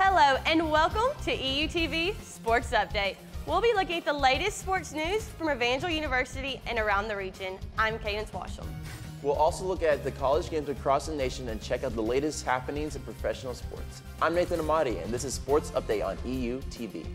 Hello and welcome to EUTV Sports Update. We'll be looking at the latest sports news from Evangel University and around the region. I'm Cadence Washam. We'll also look at the college games across the nation and check out the latest happenings in professional sports. I'm Nathan Amati, and this is Sports Update on EUTV.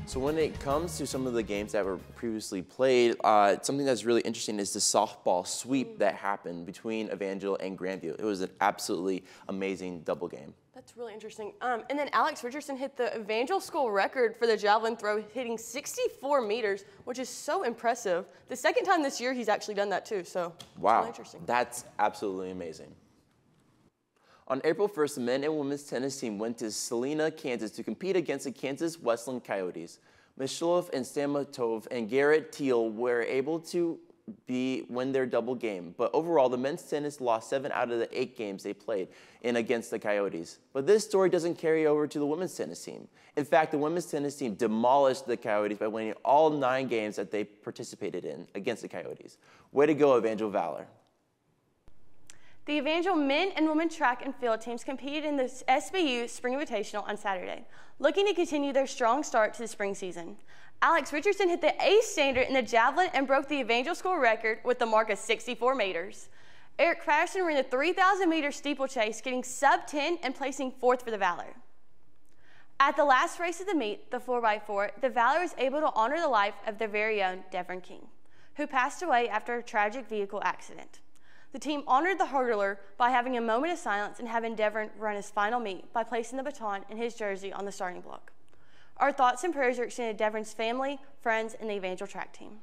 So when it comes to some of the games that were previously played, something that's really interesting is the softball sweep that happened between Evangel and Grandview. It was an absolutely amazing double game. That's really interesting. And then Alex Richardson hit the Evangel school record for the javelin throw, hitting 64 meters, which is so impressive. The second time this year he's actually done that too, so wow, really interesting. That's absolutely amazing. On April 1st, the men and women's tennis team went to Salina, Kansas to compete against the Kansas Westland Coyotes. Mishlov and Stamatov and Garrett Teal were able to win their double game, but overall, the men's tennis lost 7 out of the 8 games they played in against the Coyotes. But this story doesn't carry over to the women's tennis team. In fact, the women's tennis team demolished the Coyotes by winning all 9 games that they participated in against the Coyotes. Way to go, Evangel Valor. The Evangel men and women track and field teams competed in the SBU Spring Invitational on Saturday, looking to continue their strong start to the spring season. Alex Richardson hit the ace standard in the javelin and broke the Evangel school record with the mark of 64 meters. Eric Patterson ran the 3,000-meter steeplechase, getting sub-10 and placing 4th for the Valor. At the last race of the meet, the 4x4, the Valor was able to honor the life of their very own Devon King, who passed away after a tragic vehicle accident. The team honored the hurdler by having a moment of silence and having Devon run his final meet by placing the baton in his jersey on the starting block. Our thoughts and prayers are extended to Devon's family, friends, and the Evangel track team.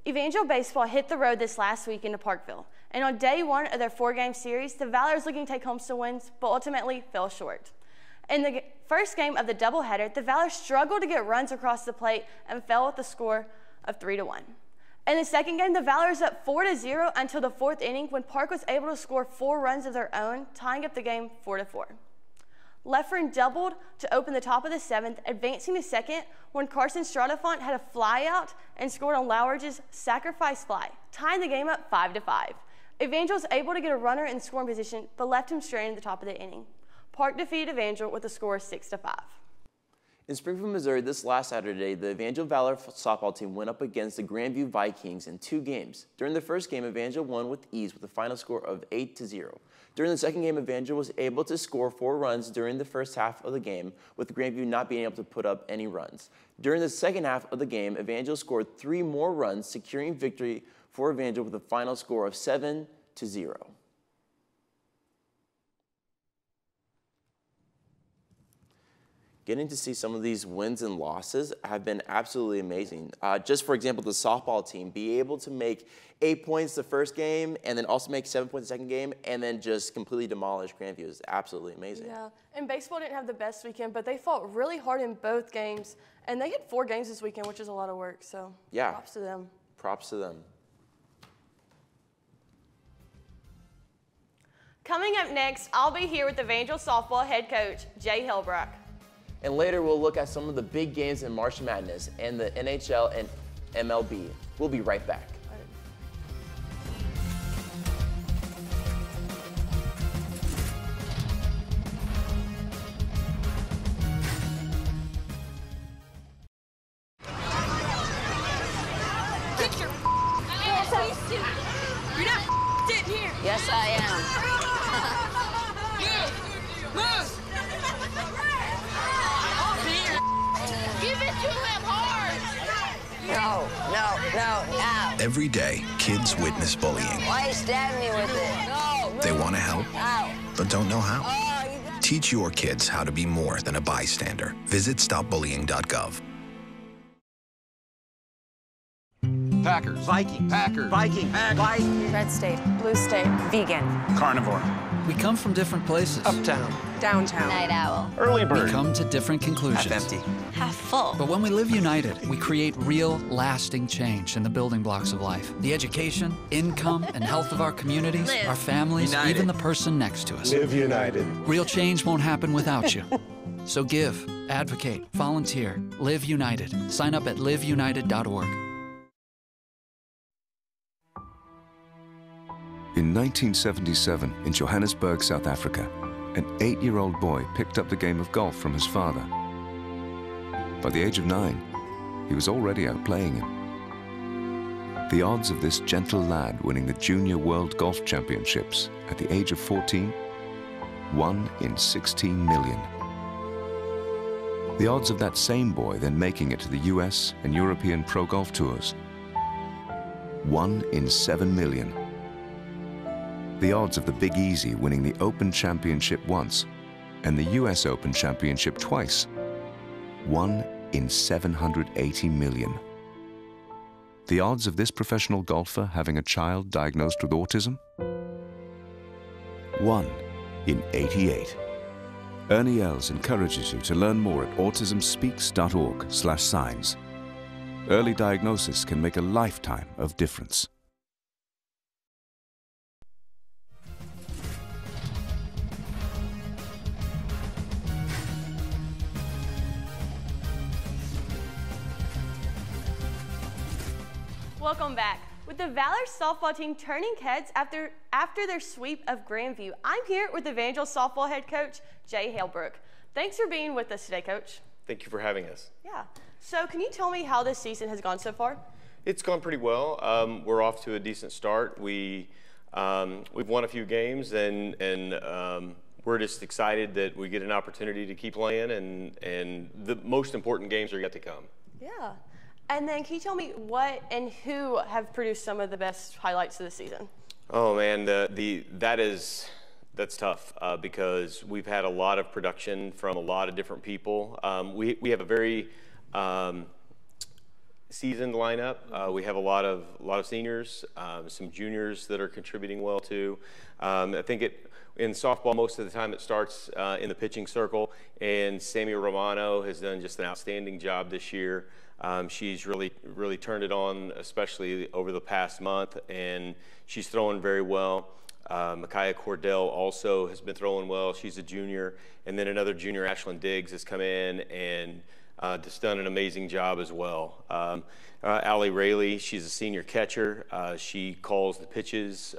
Evangel baseball hit the road this last week into Parkville, and on day 1 of their 4-game series, the Valor is looking to take home some wins, but ultimately fell short. In the first game of the doubleheader, the Valor struggled to get runs across the plate and fell with a score of 3-1. In the second game, the Valor was up 4-0 until the 4th inning when Park was able to score 4 runs of their own, tying up the game 4-4. Leffern doubled to open the top of the 7th, advancing to second when Carson Stratafont had a fly out and scored on Lowridge's sacrifice fly, tying the game up 5-5. Evangel was able to get a runner in scoring position, but left him stranded at the top of the inning. Park defeated Evangel with a score of 6-5. In Springfield, Missouri, this last Saturday, the Evangel Valor softball team went up against the Grandview Vikings in 2 games. During the first game, Evangel won with ease with a final score of 8-0. During the second game, Evangel was able to score 4 runs during the first half of the game, with Grandview not being able to put up any runs. During the second half of the game, Evangel scored 3 more runs, securing victory for Evangel with a final score of 7-0. Getting to see some of these wins and losses have been absolutely amazing. Just for example, the softball team be able to make 8 points the first game and then also make 7 points the second game and then just completely demolish Grandview is absolutely amazing. Yeah, and baseball didn't have the best weekend, but they fought really hard in both games, and they had 4 games this weekend, which is a lot of work, so yeah, props to them. Props to them. Coming up next, I'll be here with Evangel softball head coach, Jay Helbrock. And later, we'll look at some of the big games in March Madness and the NHL and MLB. We'll be right back. Get your ass. You're not sitting here. Yes, I am. Move. Give it to him hard! No. Every day, kids witness bullying. Why are you stabbing me with it? No, They want to help, but don't know how. Teach your kids how to be more than a bystander. Visit stopbullying.gov. Packers. Viking. Packers. Viking. Viking. Red state. Blue state. Vegan. Carnivore. We come from different places. Uptown. Downtown. Night owl. Early bird. We come to different conclusions. Half empty. Half full. But when we live united, we create real, lasting change in the building blocks of life. The education, income, and health of our communities, Live. our families, United. even the person next to us. Live united. Real change won't happen without you. So give, advocate, volunteer, live united. Sign up at liveunited.org. In 1977, in Johannesburg, South Africa, an 8-year-old boy picked up the game of golf from his father. By the age of 9, he was already outplaying him. The odds of this gentle lad winning the Junior World Golf Championships at the age of 14, 1 in 16 million. The odds of that same boy then making it to the US and European Pro Golf Tours, 1 in 7 million. The odds of the Big Easy winning the Open Championship once and the US Open Championship twice, 1 in 780 million. The odds of this professional golfer having a child diagnosed with autism, 1 in 88. Ernie Els encourages you to learn more at autismspeaks.org/signs. Early diagnosis can make a lifetime of difference. Welcome back. With the Valor softball team turning heads after their sweep of Grandview, I'm here with Evangel softball head coach Jay Halebrook. Thanks for being with us today, Coach. Thank you for having us. Yeah. So can you tell me how this season has gone so far? It's gone pretty well. We're off to a decent start. We've won a few games, and we're just excited that we get an opportunity to keep playing, and the most important games are yet to come. Yeah. And then can you tell me what and who have produced some of the best highlights of the season? Oh man, that's tough because we've had a lot of production from a lot of different people. We have a very seasoned lineup. We have a lot of seniors, some juniors that are contributing well too. I think in softball most of the time it starts in the pitching circle, and Sammy Romano has done just an outstanding job this year. She's really turned it on, especially over the past month, and she's throwing very well. Micaiah Cordell also has been throwing well. She's a junior. And then another junior, Ashlyn Diggs, has come in and just done an amazing job as well. Allie Rayleigh, she's a senior catcher. She calls the pitches.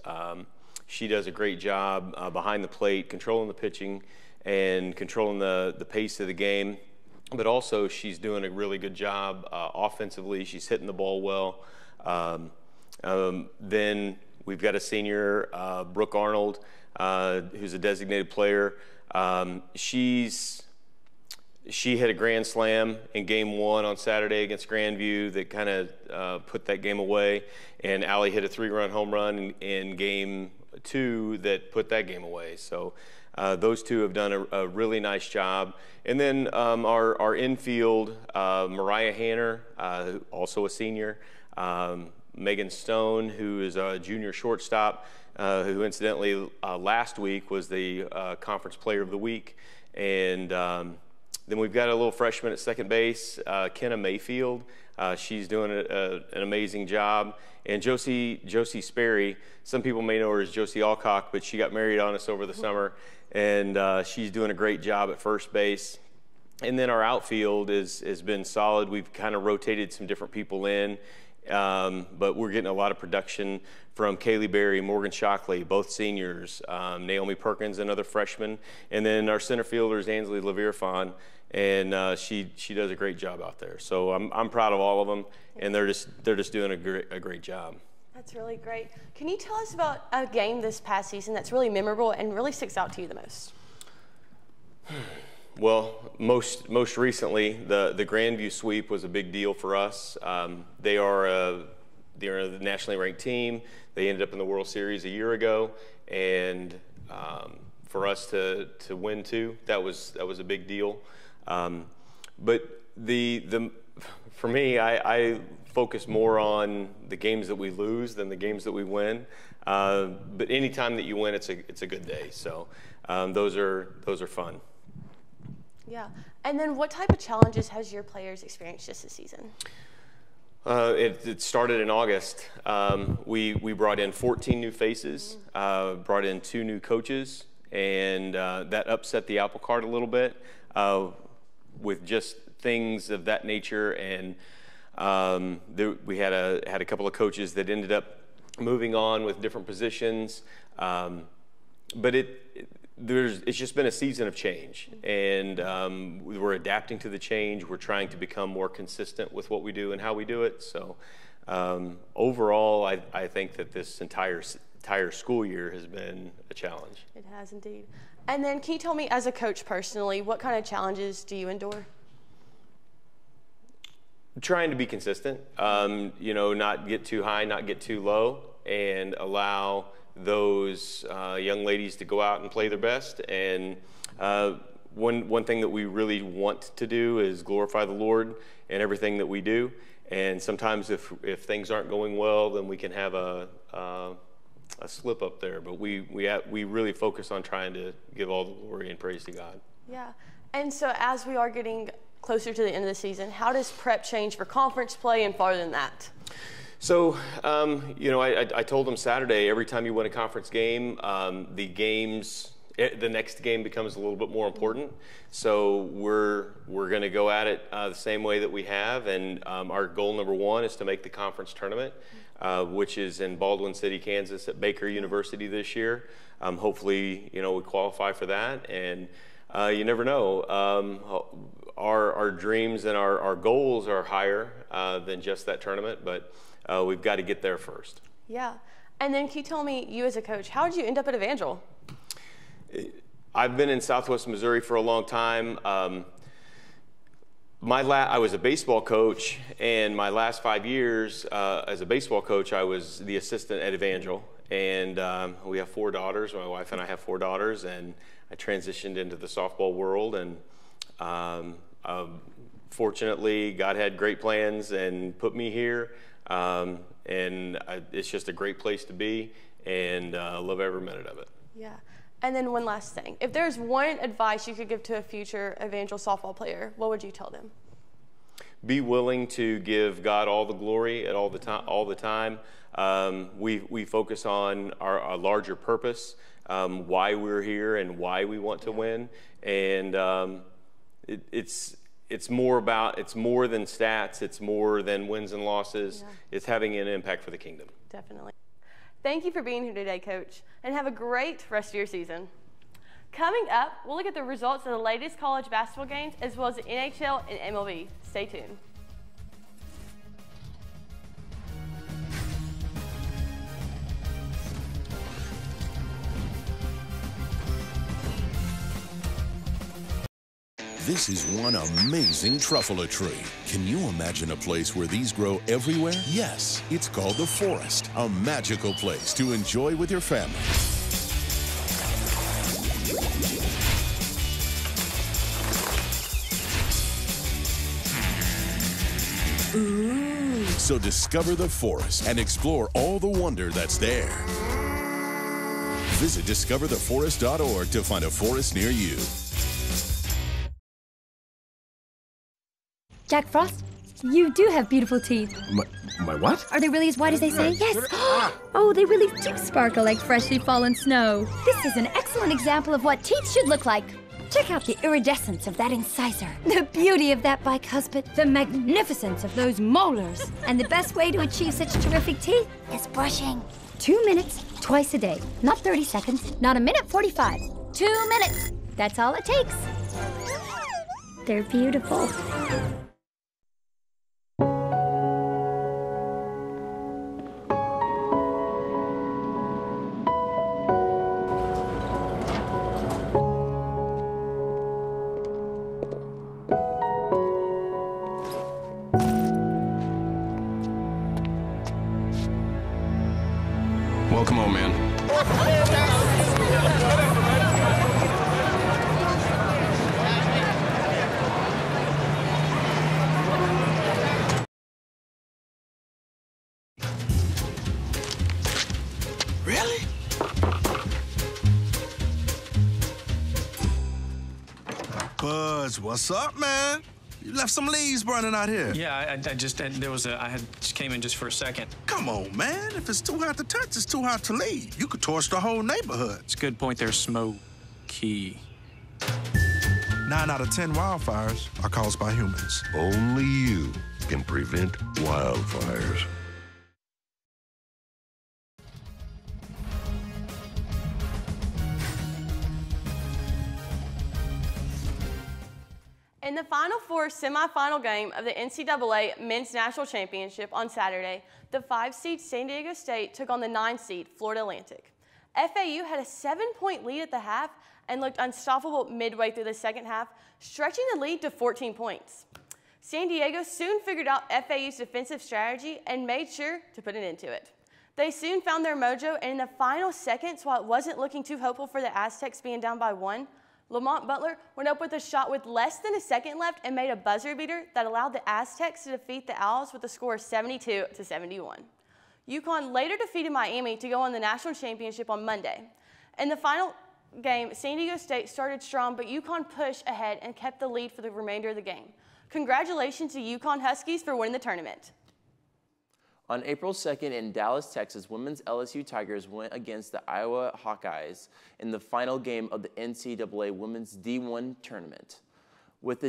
She does a great job behind the plate, controlling the pitching and controlling the pace of the game. But also she's doing a really good job offensively. She's hitting the ball well. Then we've got a senior, Brooke Arnold, who's a designated player. She hit a grand slam in game 1 on Saturday against Grandview that kind of put that game away. And Allie hit a 3-run home run in game 2 that put that game away. So those two have done a really nice job. And then our infield, Mariah Hanner, also a senior, Megan Stone, who is a junior shortstop, who incidentally last week was the Conference Player of the Week. And then we've got a little freshman at second base, Kenna Mayfield. She's doing an amazing job. And Josie Sperry, some people may know her as Josie Alcock, but she got married on us over the summer. And she's doing a great job at first base. And then our outfield has been solid. We've kind of rotated some different people in, but we're getting a lot of production from Kaylee Berry, Morgan Shockley, both seniors, Naomi Perkins, another freshman, and then our center fielder is Ansley Levier-Fon, and she does a great job out there. So I'm proud of all of them, and they're just doing a great job. That's really great. Can you tell us about a game this past season that's really memorable and really sticks out to you the most? Well, most recently, the Grandview sweep was a big deal for us. They are they're the nationally ranked team. They ended up in the World Series a year ago, and for us to win too, that was a big deal. But for me, I focus more on the games that we lose than the games that we win. But any time that you win, it's a good day. So those are fun. Yeah. And then what type of challenges has your players experienced just this season? It started in August. We brought in 14 new faces, brought in 2 new coaches, and that upset the apple cart a little bit with just things of that nature. And we had a couple of coaches that ended up moving on with different positions. But it's just been a season of change, and we're adapting to the change. We're trying to become more consistent with what we do and how we do it. So overall, I think that this entire school year has been a challenge. It has indeed. And then can you tell me, as a coach personally, what kind of challenges do you endure? Trying to be consistent, not get too high, not get too low, and allow those young ladies to go out and play their best. And one thing that we really want to do is glorify the Lord in everything that we do. And sometimes if things aren't going well, then we can have a slip up there. But we really focus on trying to give all the glory and praise to God. Yeah. And so as we are getting closer to the end of the season, how does prep change for conference play and farther than that? So, I told them Saturday, every time you win a conference game, the next game becomes a little bit more important. So we're going to go at it the same way that we have, and our goal number 1 is to make the conference tournament, which is in Baldwin City, Kansas, at Evangel University this year. Hopefully, we qualify for that, and you never know. Our dreams and our goals are higher than just that tournament, but we've got to get there first. Yeah. And then can you tell me, you as a coach, how did you end up at Evangel? I've been in Southwest Missouri for a long time. I was a baseball coach, and my last 5 years as a baseball coach, I was the assistant at Evangel. And we have 4 daughters. My wife and I have 4 daughters, and I transitioned into the softball world. And fortunately, God had great plans and put me here. It's just a great place to be, and I love every minute of it. Yeah. And then one last thing. If there's one advice you could give to a future Evangel softball player, what would you tell them? Be willing to give God all the glory at all the time. We focus on our larger purpose, why we're here and why we want to win. And it's more than stats. It's more than wins and losses. Yeah. It's having an impact for the kingdom. Definitely. Thank you for being here today, Coach, and have a great rest of your season. Coming up, we'll look at the results of the latest college basketball games as well as the NHL and MLB. Stay tuned. This is one amazing truffula tree. Can you imagine a place where these grow everywhere? Yes, it's called the forest, a magical place to enjoy with your family. Ooh. So discover the forest and explore all the wonder that's there. Visit discovertheforest.org to find a forest near you. Jack Frost, you do have beautiful teeth. My what? Are they really as white as they say? Yes. Oh, they really do sparkle like freshly fallen snow. This is an excellent example of what teeth should look like. Check out the iridescence of that incisor, the beauty of that bicuspid, the magnificence of those molars. And the best way to achieve such terrific teeth is brushing. 2 minutes, twice a day. Not 30 seconds, not a minute 45. 2 minutes. That's all it takes. They're beautiful. Really? Buzz, what's up, man? You left some leaves burning out here. Yeah, I just came in just for a second. Come on, man. If it's too hot to touch, it's too hot to leave. You could torch the whole neighborhood. It's a good point there, Smokey. 9 out of 10 wildfires are caused by humans. Only you can prevent wildfires. In the Final Four semifinal game of the NCAA Men's National Championship on Saturday, the 5-seed San Diego State took on the 9-seed Florida Atlantic. FAU had a 7-point lead at the half and looked unstoppable midway through the second half, stretching the lead to 14 points. San Diego soon figured out FAU's defensive strategy and made sure to put an end to it. They soon found their mojo, and in the final seconds, while it wasn't looking too hopeful for the Aztecs being down by 1, Lamont Butler went up with a shot with less than a second left and made a buzzer beater that allowed the Aztecs to defeat the Owls with a score of 72-71. UConn later defeated Miami to go on the national championship on Monday. In the final game, San Diego State started strong, but UConn pushed ahead and kept the lead for the remainder of the game. Congratulations to UConn Huskies for winning the tournament. On April 2nd in Dallas, Texas, women's LSU Tigers went against the Iowa Hawkeyes in the final game of the NCAA Women's D1 tournament. With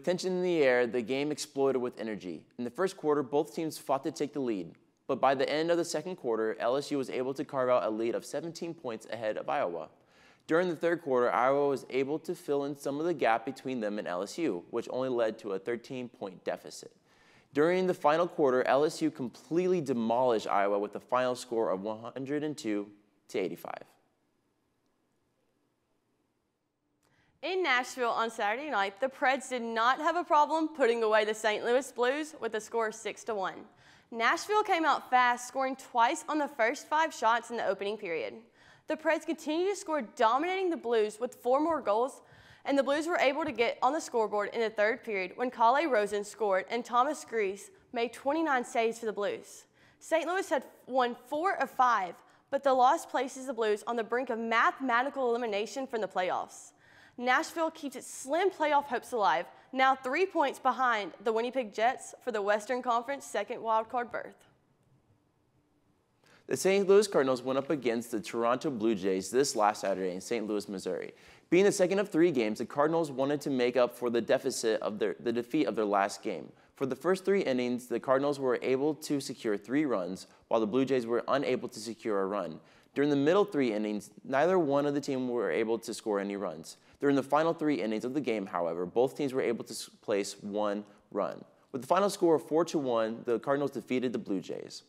tension in the air, the game exploded with energy. In the first quarter, both teams fought to take the lead, but by the end of the second quarter, LSU was able to carve out a lead of 17 points ahead of Iowa. During the third quarter, Iowa was able to fill in some of the gap between them and LSU, which only led to a 13-point deficit. During the final quarter, LSU completely demolished Iowa with a final score of 102-85. In Nashville on Saturday night, the Preds did not have a problem putting away the St. Louis Blues with a score of 6-1. Nashville came out fast, scoring twice on the first 5 shots in the opening period. The Preds continued to score, dominating the Blues with 4 more goals, and the Blues were able to get on the scoreboard in the third period when Kalle Rosen scored and Thomas Gries made 29 saves for the Blues. St. Louis had won 4 of 5, but the loss places the Blues on the brink of mathematical elimination from the playoffs. Nashville keeps its slim playoff hopes alive, now 3 points behind the Winnipeg Jets for the Western Conference second wildcard berth. The St. Louis Cardinals went up against the Toronto Blue Jays this last Saturday in St. Louis, Missouri. Being the second of 3 games, the Cardinals wanted to make up for the deficit of the defeat of their last game. For the first 3 innings, the Cardinals were able to secure 3 runs, while the Blue Jays were unable to secure a run. During the middle 3 innings, neither one of the teams were able to score any runs. During the final 3 innings of the game, however, both teams were able to place 1 run. With the final score of 4-1, the Cardinals defeated the Blue Jays.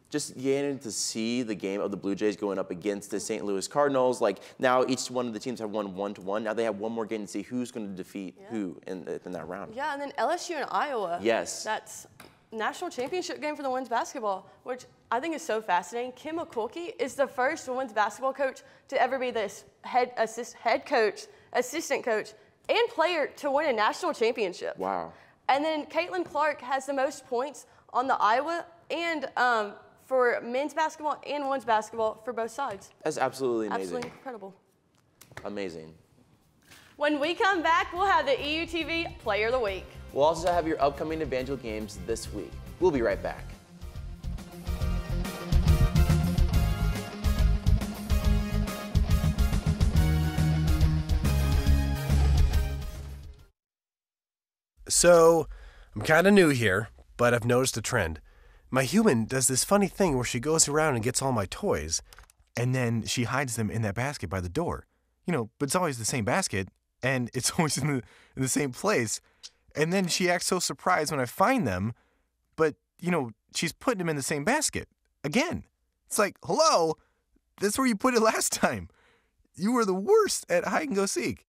Just getting to see the game of the Blue Jays going up against the St. Louis Cardinals, like now each one of the teams have won 1-1. Now they have one more game to see who's going to defeat who in that round. Yeah, and then LSU and Iowa. Yes. That's national championship game for the women's basketball, which I think is so fascinating. Kim McCulkey is the first women's basketball coach to ever be this head coach, assistant coach, and player to win a national championship. Wow. And then Caitlin Clark has the most points on the Iowa and for men's basketball and women's basketball for both sides. That's absolutely amazing. Absolutely incredible. Amazing. When we come back, we'll have the EUTV Player of the Week. We'll also have your upcoming Evangel games this week. We'll be right back. So, I'm kind of new here, but I've noticed a trend. My human does this funny thing where she goes around and gets all my toys, and then she hides them in that basket by the door. You know, but it's always the same basket, and it's always in the same place. And then she acts so surprised when I find them, but, you know, she's putting them in the same basket. Again. It's like, hello, that's where you put it last time. You were the worst at hide and go seek.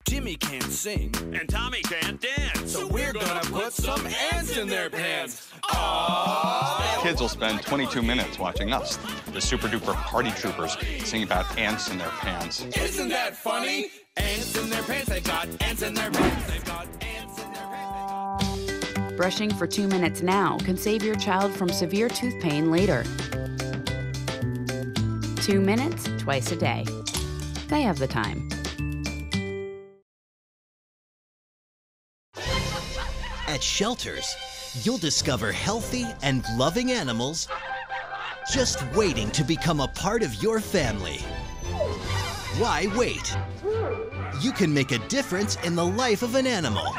Jimmy can't sing. And Tommy can't dance. So we're gonna put some ants in their pants. Aww. Kids will spend 22 minutes watching us, the super duper party troopers, sing about ants in their pants. Isn't that funny? Ants in their pants, they've got ants in their pants, they've got ants in their pants. Brushing for 2 minutes now can save your child from severe tooth pain later. 2 minutes, twice a day. They have the time. At shelters, you'll discover healthy and loving animals just waiting to become a part of your family. Why wait? You can make a difference in the life of an animal.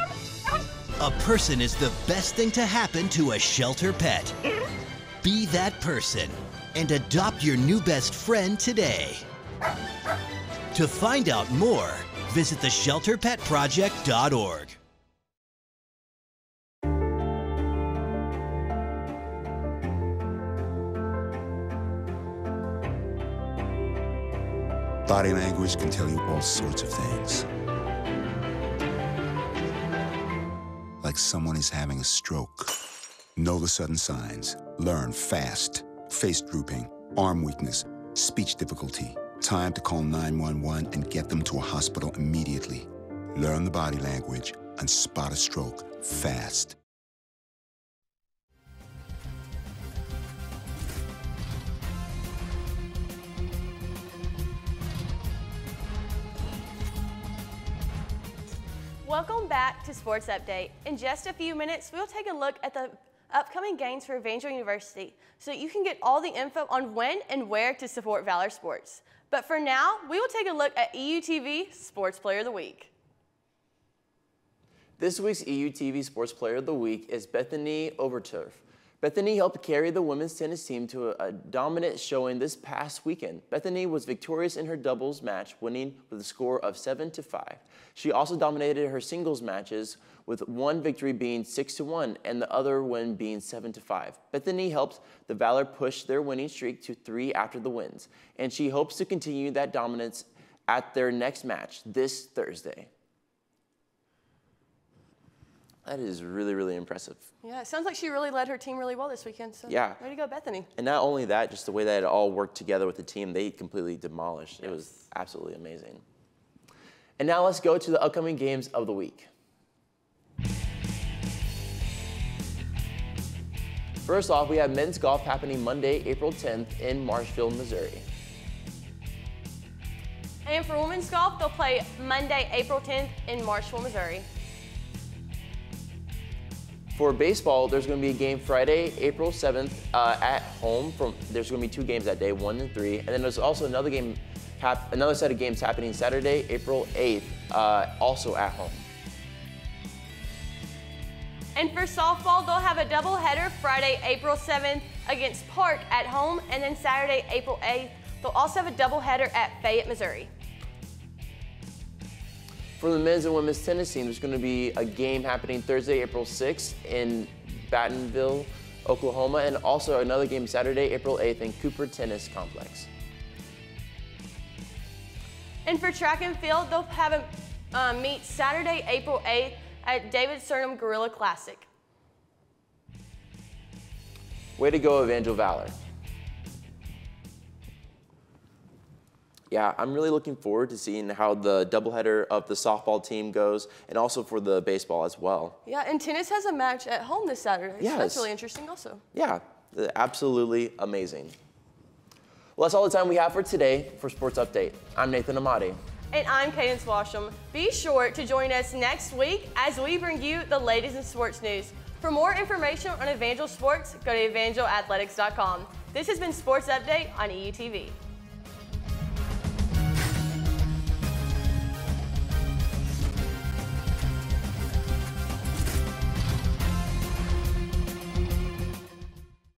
A person is the best thing to happen to a shelter pet. Be that person and adopt your new best friend today. To find out more, visit theshelterpetproject.org. Body language can tell you all sorts of things. Like someone is having a stroke. Know the sudden signs. Learn fast. Face drooping, arm weakness, speech difficulty. Time to call 911 and get them to a hospital immediately. Learn the body language and spot a stroke fast. Welcome back to Sports Update. In just a few minutes, we'll take a look at the upcoming games for Evangel University so you can get all the info on when and where to support Valor Sports. But for now, we will take a look at EUTV Sports Player of the Week. This week's EUTV Sports Player of the Week is Bethany Overturf. Bethany helped carry the women's tennis team to a dominant showing this past weekend. Bethany was victorious in her doubles match, winning with a score of 7-5. She also dominated her singles matches, with one victory being 6-1 and the other win being 7-5. Bethany helped the Valor push their winning streak to 3 after the wins, and she hopes to continue that dominance at their next match this Thursday. That is really, really impressive. Yeah, it sounds like she really led her team really well this weekend. So yeah. Way to go, Bethany. And not only that, just the way that it all worked together with the team, they completely demolished. Yes. It was absolutely amazing. And now let's go to the upcoming games of the week. First off, we have men's golf happening Monday, April 10th in Marshville, Missouri. And for women's golf, they'll play Monday, April 10th in Marshville, Missouri. For baseball, there's going to be a game Friday, April 7th at home. There's going to be 2 games that day, 1 and 3. And then there's also another set of games happening Saturday, April 8th, also at home. And for softball, they'll have a doubleheader Friday, April 7th against Park at home, and then Saturday, April 8th, they'll also have a doubleheader at Fayette, Missouri. For the men's and women's tennis team, there's going to be a game happening Thursday, April 6th in Battenville, Oklahoma, and also another game Saturday, April 8th in Cooper Tennis Complex. And for track and field, they'll have a meet Saturday, April 8th at David Surnham Gorilla Classic. Way to go, Evangel Valor. Yeah, I'm really looking forward to seeing how the doubleheader of the softball team goes, and also for the baseball as well. Yeah, and tennis has a match at home this Saturday. Yes. So that's really interesting also. Yeah, absolutely amazing. Well, that's all the time we have for today for Sports Update. I'm Nathan Amati. And I'm Cadence Washam. Be sure to join us next week as we bring you the latest in sports news. For more information on Evangel Sports, go to evangelathletics.com. This has been Sports Update on EUTV.